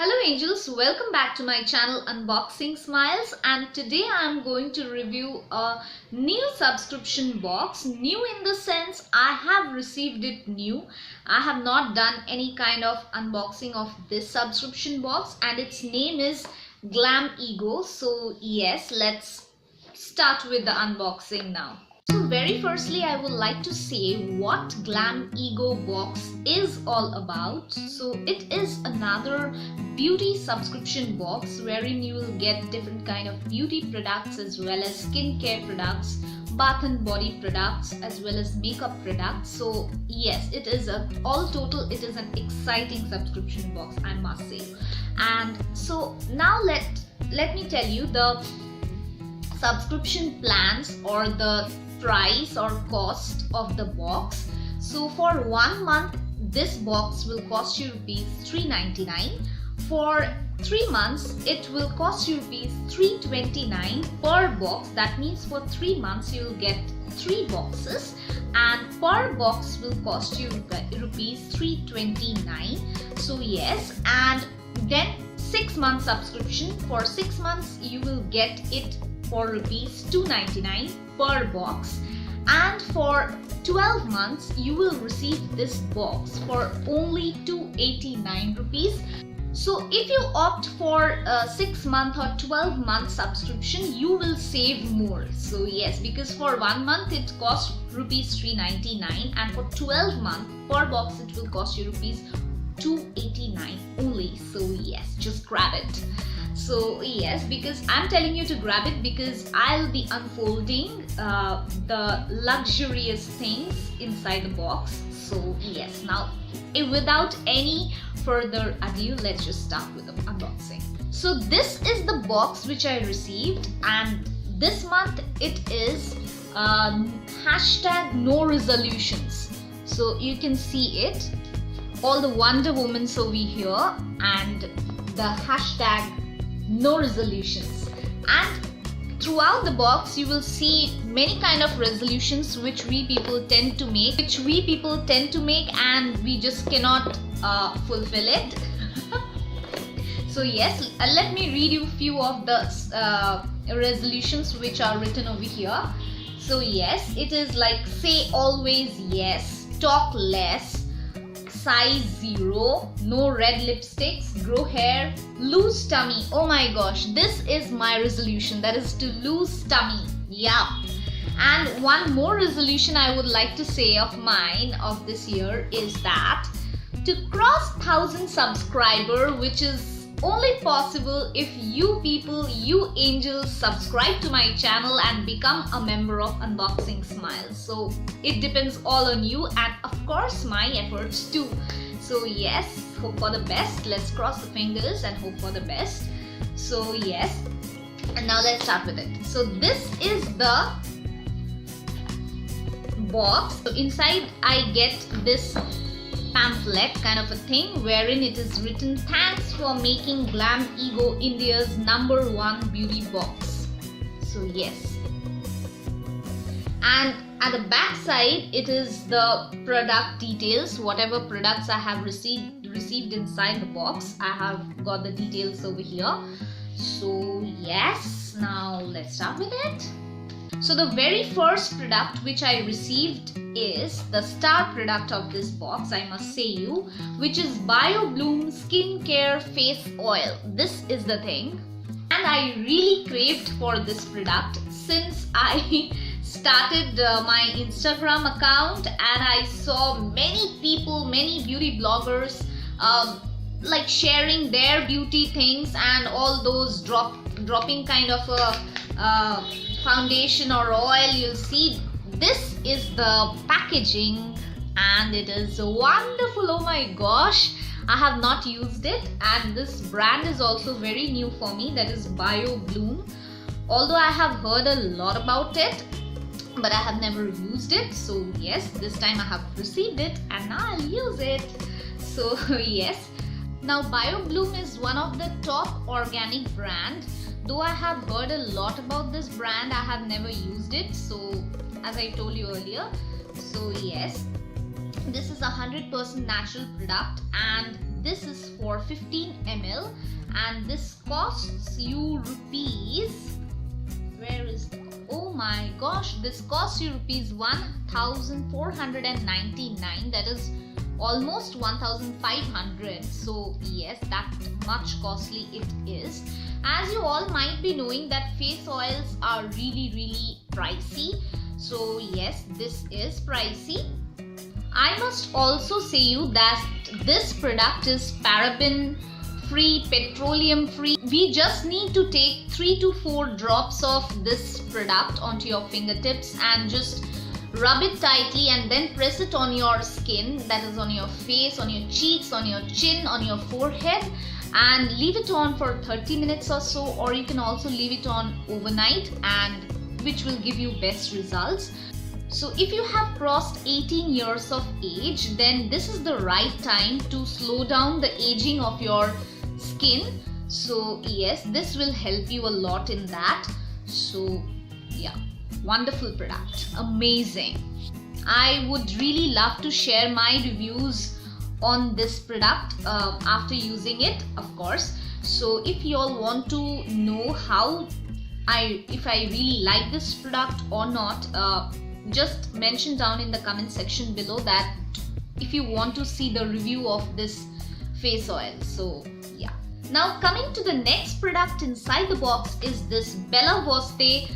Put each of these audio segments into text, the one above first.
Hello angels, welcome back to my channel Unboxing Smiles, and today I am going to review a new subscription box. New in the sense I have received it new. I have not done any kind of unboxing of this subscription box and its name is Glamego. So yes, let's start with the unboxing now. So very firstly I would like to say what Glamego Box is all about. So it is another beauty subscription box wherein you will get different kind of beauty products as well as skincare products, bath and body products as well as makeup products. So yes, it is all total it is an exciting subscription box, I must say. And so now let me tell you the subscription plans or the price or cost of the box. So for 1 month this box will cost you rupees 399. For 3 months it will cost you rupees 329 per box. That means for 3 months you will get 3 boxes and per box will cost you rupees 329. So yes, and then 6 month subscription. For 6 months you will get it for rupees 299 per box, and for 12 months you will receive this box for only 289 rupees. So if you opt for a 6 month or 12 month subscription you will save more. So yes, because for 1 month it costs rupees 399 and for 12 months per box it will cost you rupees 289 only. So yes, just grab it. So yes, because I'm telling you to grab it because I'll be unfolding the luxurious things inside the box. So yes, now without any further ado, let's just start with the unboxing. So this is the box which I received, and this month it is hashtag no resolutions. So you can see it, all the Wonder Woman's over here and the hashtag no resolutions, and throughout the box you will see many kind of resolutions which we people tend to make and we just cannot fulfill it. So yes, let me read you few of the resolutions which are written over here. So yes, it is like say always yes, talk less, size 0, no red lipsticks, grow hair, lose tummy. Oh my gosh, this is my resolution, that is to lose tummy. Yeah. And one more resolution I would like to say of mine of this year is that to cross 1000 subscriber, which is only possible if you people, you angels, subscribe to my channel and become a member of Unboxing Smiles. So it depends all on you and of course my efforts too. So yes, hope for the best. Let's cross the fingers and hope for the best. So yes, and now let's start with it. So this is the box. So inside I get this pamphlet kind of a thing wherein it is written, thanks for making Glamego India's #1 beauty box. So yes, and at the back side it is the product details, whatever products I have received inside the box. I have got the details over here. So yes, now let's start with it. So the very first product which I received is the star product of this box, I must say you, which is Biobloom skincare face oil. This is the thing, and I really craved for this product since I started my Instagram account, and I saw many people, many beauty bloggers like sharing their beauty things and all those dropping kind of a foundation or oil. You'll see this is the packaging and it is wonderful. Oh my gosh, I have not used it, and this brand is also very new for me, that is Biobloom. Although I have heard a lot about it, but I have never used it. So yes, this time I have received it and now I'll use it. So yes, now Biobloom is one of the top organic brand. Though I have heard a lot about this brand, I have never used it. So as I told you earlier, so yes, this is a 100% natural product and this is for 15 ml and this costs you rupees, where is the, oh my gosh, this costs you rupees 1499, that is almost 1500. So yes, that much costly it is. As you all might be knowing that face oils are really pricey, so yes, this is pricey. I must also say you that this product is paraben free, petroleum free. We just need to take 3 to 4 drops of this product onto your fingertips and just rub it tightly and then press it on your skin, that is on your face, on your cheeks, on your chin, on your forehead, and leave it on for 30 minutes or so, or you can also leave it on overnight, and which will give you best results. So if you have crossed 18 years of age, then this is the right time to slow down the aging of your skin. So yes, this will help you a lot in that. So yeah, wonderful product, amazing. I would really love to share my reviews on this product after using it, of course. So if you all want to know if I really like this product or not, just mention down in the comment section below that if you want to see the review of this face oil. So yeah, now coming to the next product inside the box is this Voste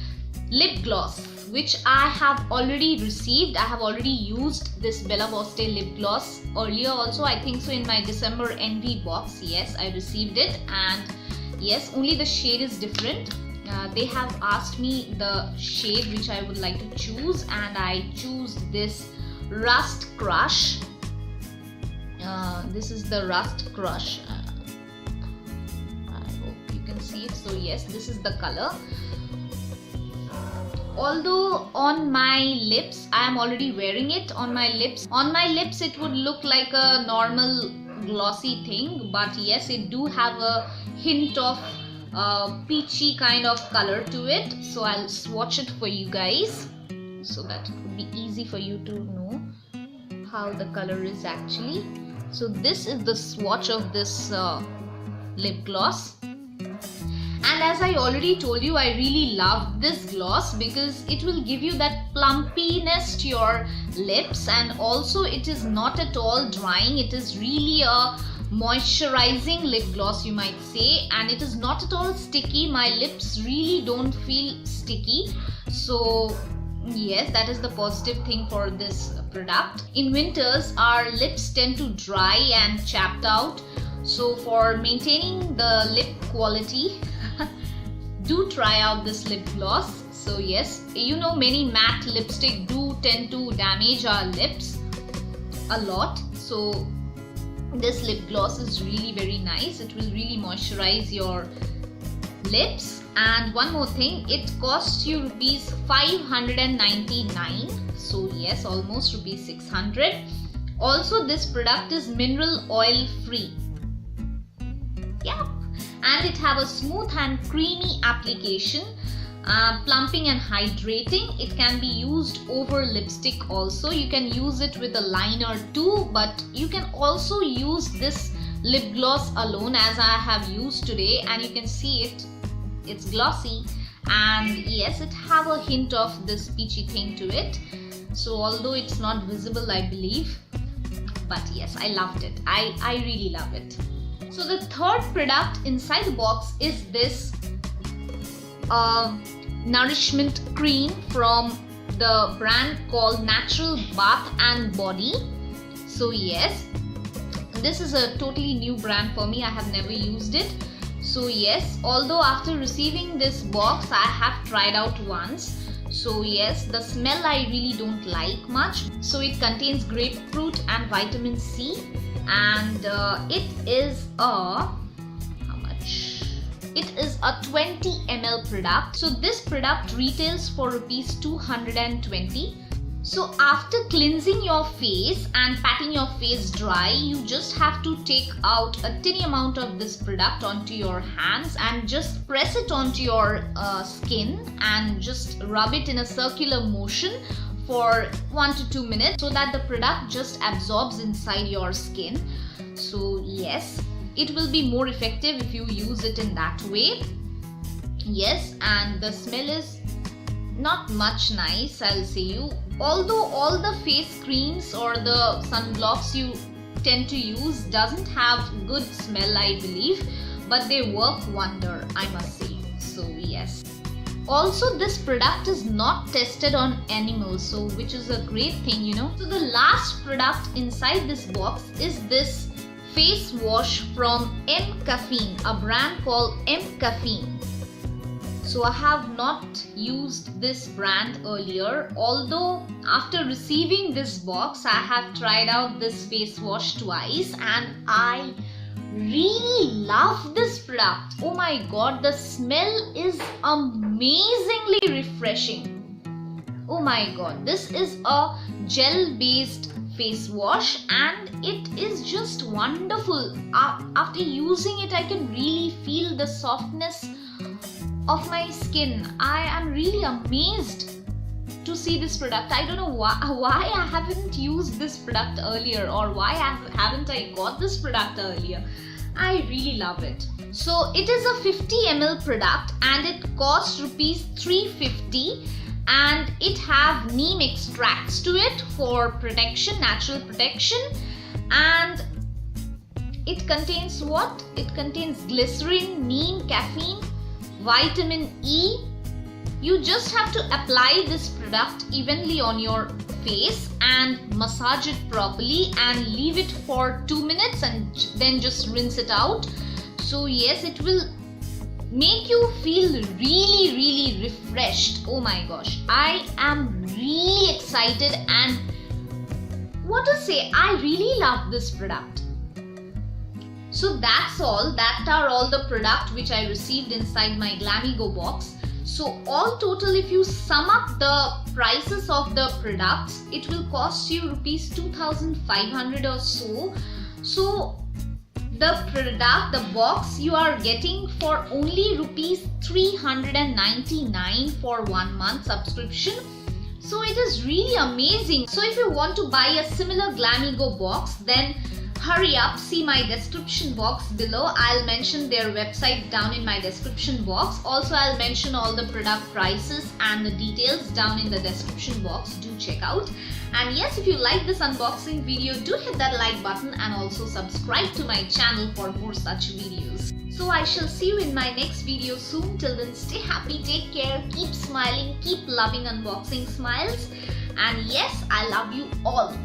lip gloss, which I have already received. I have already used this Voste lip gloss earlier also, I think so, in my December Envy box. Yes, I received it, and yes, only the shade is different. They have asked me the shade which I would like to choose, and I choose this Rust Crush. This is the Rust Crush. I hope you can see it. So yes, this is the color. Although on my lips, I am already wearing it on my lips. On my lips it would look like a normal glossy thing, but yes, it do have a hint of peachy kind of color to it. So I'll swatch it for you guys so that it would be easy for you to know how the color is actually. So this is the swatch of this lip gloss. And as I already told you, I really love this gloss because it will give you that plumpiness to your lips, and also it is not at all drying. It is really a moisturizing lip gloss, you might say, and it is not at all sticky. My lips really don't feel sticky. So yes, that is the positive thing for this product. In winters, our lips tend to dry and chapped out. So for maintaining the lip quality, do try out this lip gloss. So yes, you know, many matte lipstick do tend to damage our lips a lot. So this lip gloss is really very nice. It will really moisturize your lips. And one more thing, it costs you rupees 599. So yes, almost rupees 600. Also, this product is mineral oil free. Yeah, and it have a smooth and creamy application, plumping and hydrating. It can be used over lipstick also. You can use it with a liner too, but you can also use this lip gloss alone, as I have used today, and you can see it, it's glossy, and yes, it have a hint of this peachy thing to it. So although it's not visible, I believe, but yes, I loved it. I really love it. So the third product inside the box is this nourishment cream from the brand called Natural Bath and Body. So yes, this is a totally new brand for me. I have never used it. So yes, although after receiving this box, I have tried out once. So yes, the smell I really don't like much. So it contains grapefruit and vitamin C, and it is a, how much? It is a 20 ml product. So this product retails for rupees 220. So after cleansing your face and patting your face dry, you just have to take out a tiny amount of this product onto your hands and just press it onto your skin and just rub it in a circular motion for 1 to 2 minutes so that the product just absorbs inside your skin. So yes, it will be more effective if you use it in that way. Yes, and the smell is not much nice, I'll say you. Although all the face creams or the sunblocks you tend to use doesn't have good smell, I believe, but they work wonder, I must say. So yes. Also, this product is not tested on animals, so which is a great thing, you know. So the last product inside this box is this face wash from mCAFFEINE, a brand called mCAFFEINE. So I have not used this brand earlier, although after receiving this box I have tried out this face wash twice and I really love this product. Oh my god, the smell is amazingly refreshing. Oh my god, this is a gel based face wash and it is just wonderful. After using it I can really feel the softness of my skin. I am really amazed to see this product. I don't know why I haven't used this product earlier, or why haven't I got this product earlier. I really love it. So it is a 50 ml product and it costs rupees 350, and it have neem extracts to it for protection, natural protection, and it contains what? It contains glycerin, neem, caffeine, vitamin E. You just have to apply this product evenly on your face and massage it properly and leave it for 2 minutes and then just rinse it out. So yes, it will make you feel really refreshed. Oh my gosh, I am really excited, and what to say, I really love this product. So that's all. That are all the products which I received inside my Glamego box. So all total, if you sum up the prices of the products, it will cost you rupees 2,500 or so. So the product, the box you are getting for only rupees 399 for 1 month subscription. So it is really amazing. So if you want to buy a similar Glamego box, then hurry up, see my description box below. I'll mention their website down in my description box. Also, I'll mention all the product prices and the details down in the description box. Do check out. And yes, if you like this unboxing video, do hit that like button and also subscribe to my channel for more such videos. So I shall see you in my next video soon. Till then, stay happy, take care, keep smiling, keep loving unboxing smiles. And yes, I love you all.